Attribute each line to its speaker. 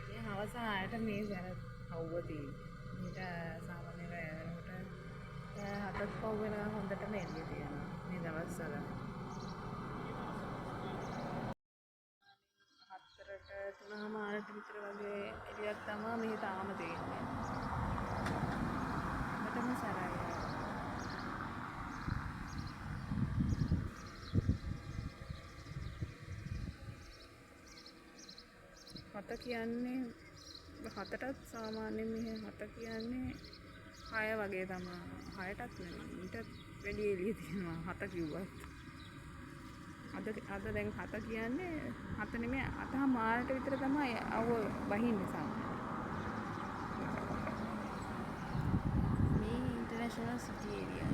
Speaker 1: මේ හවස 6ට මේ වැර කවුව තියෙන්නේ. ඊට සාමාන්‍ය වෙනකොට 7ක් පව් වෙනවා හොඳටම එළිය තියෙනවා. මේ දවස්වල 4ට 3:00ට විතර වගේ එළියක් තමයි මෙහි තාම තියෙන්නේ. හොඳටම සරයි. හත කියන්නේ 7ටත් සාමාන්‍යයෙන් මෙහි 7 කියන්නේ 6 වගේ තමයි. 6ටත් නෙමෙයි. ඊටත් වැඩි එළිය තියෙනවා 7 කිව්වත්. අද දැන් 7 කියන්නේ 7 නෙමෙයි 8:00 විතර තමයි අවුව බහින්නේ සාමාන්‍යයෙන්. මේ ඉන්ටර්නැෂනල් සිටි ඒරියා.